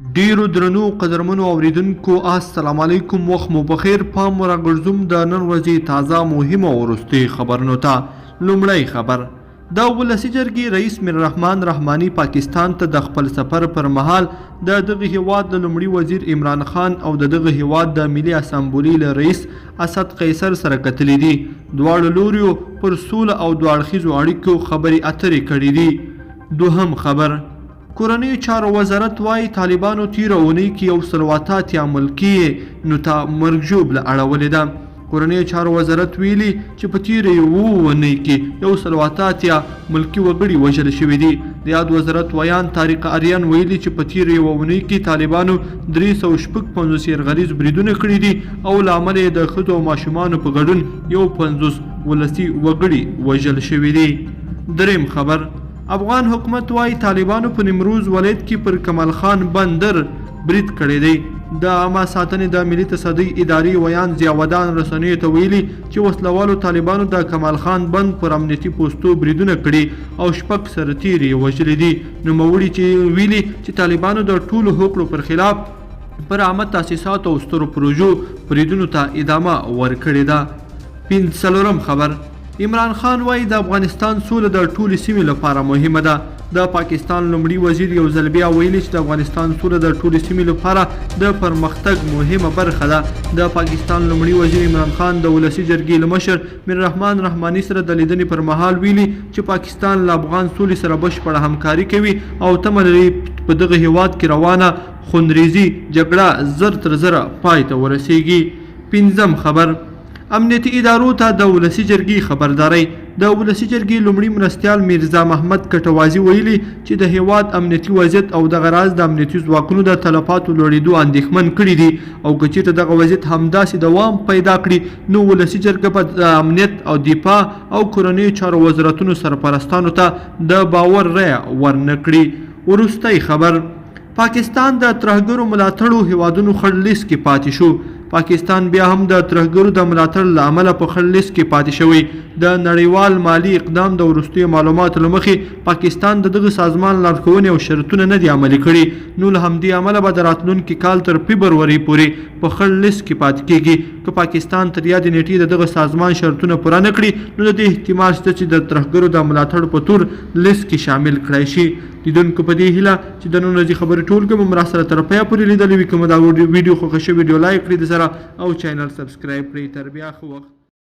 ډیرو درنو قدرمنو اوریدونکو السلام علیکم، وخت مو بخیر. پام راګرځوم د نن ورځې تازه مهمه او وروستۍ خبرونو ته. لومړی خبر: د ولسي جرګې رئیس میر الرحمن رحماني پاکستان ته د خپل سفر پر مهال د دغه هیواد د لومړي وزیر عمران خان او د دغه هیواد د ملي اسامبلې له رئیس اسد قیصر سره کتلي دي. دواړو لوریو پر سوله او دوه اړخیزو اړیکو خبرې اترې کړې دي. دوهم خبر: کورنیو چارو وزارت وايي طالبانو تیره اونۍ کې یو سل اته اتیا ملکي نو ته مرګ ژوبله اړولې ده. کورنیو چارو وزارت ویلي چې په تیره یوه اونۍ کې یو سل اته اتیا ملکي وګړي وژل شوي دي. د یاد وزارت ویان طارق آریان ویلي چې په تیره یوه اونۍ کې طالبانو 350 یرغلیز بریدونه کړي دي او له امله یې د ښځو او ماشومانو په ګډون یو 50 ولسي وګړي وژل شوي دي. دریم خبر: افغان حکومت وايي طالبانو په نیمروز ولایت کې پر کمال خان بندر برید کړی دی. د عامه ساتنې د ملي تصدۍ ادارې ویان ضیاءالدین رسنیو ته ویلي چې وسلوالو طالبانو د کمال خان بند پر امنیتي پوستو بریدونه کړي او 6 سرتیري یې وژلي دي. نوموړي چې ویلي چې طالبانو د ټولو هوکړو پر خلاف پر عامه تاسیساتو او سترو پروژو بریدونو ته ادامه ورکړې ده. پنځلورم خبر: عمران خان وايي د افغانستان سوله د ټولو سیمې لپاره مهمه ده. د پاکستان لومړي وزیر یو ځل بیا ویلي چې د افغانستان سوله د ټولو سیمې لپاره د پرمختګ مهمه برخه ده. د پاکستان لومړي وزیر عمران خان د ولسي جرګې له مشر میر الرحمن رحماني سره د لیدنې پر مهال ویلي چې پاکستان له افغان سولې سره بشپړه همکاري کوي او تمه لري په دغه هیواد کې روانه خونریزي جګړه زر تر زره پای ته ورسیږي. پنځم خبر: امنیتي ادارو ته د ولسي جرګې خبرداری. د ولسي جرګې لومړي مرستیال میرزا محمد کټوازي ویلي چې د هیواد امنیتي وضعیت او دغه راز د امنیتي ځواکونو د تلفاتو لوړېدو اندېښمن کړي دي او که چېرته دغه وضعیت همداسې دوام پیدا کړي نو ولسي جرګه به د امنیت او دفاع او کورنیو چارو وزارتونو سرپرستانو ته د باور رایه ورنه کړي. وروستی خبر: پاکستان د ترهګرو ملاتړو هیوادونو خړ لیست کې پاتې شو. پاکستان بیا هم د ترهګرو د ملاتړ له امله په خړ لیست کې پاتې شوی. د نړیوال مالي اقدام د وروستیو معلوماتو له مخې پاکستان د دغه سازمان لارښوونې او شرطونه نه دي عملي کړي، نو له همدې امله به د راتلونکي کال تر فبرورۍ پورې په خړ لیست کې پاتې کیږي. که پاکستان تر یادې نیټې د دغه سازمان شرطونه پوره نه کړي نو د دې احتمال شته چې د ترهګرو د ملاتړ په تور لیست کې شامل کړای شي. لیدونکو په دې هیله چې د نن ورځې خبرې ټولګه مو مرا سره تر پایه پورې لیدلې وي. که مو دا ویډیو خوښه شوې ویډیو لایک کړئ او چینل سبسکرایب کړئ. تر بیا ښه وخت.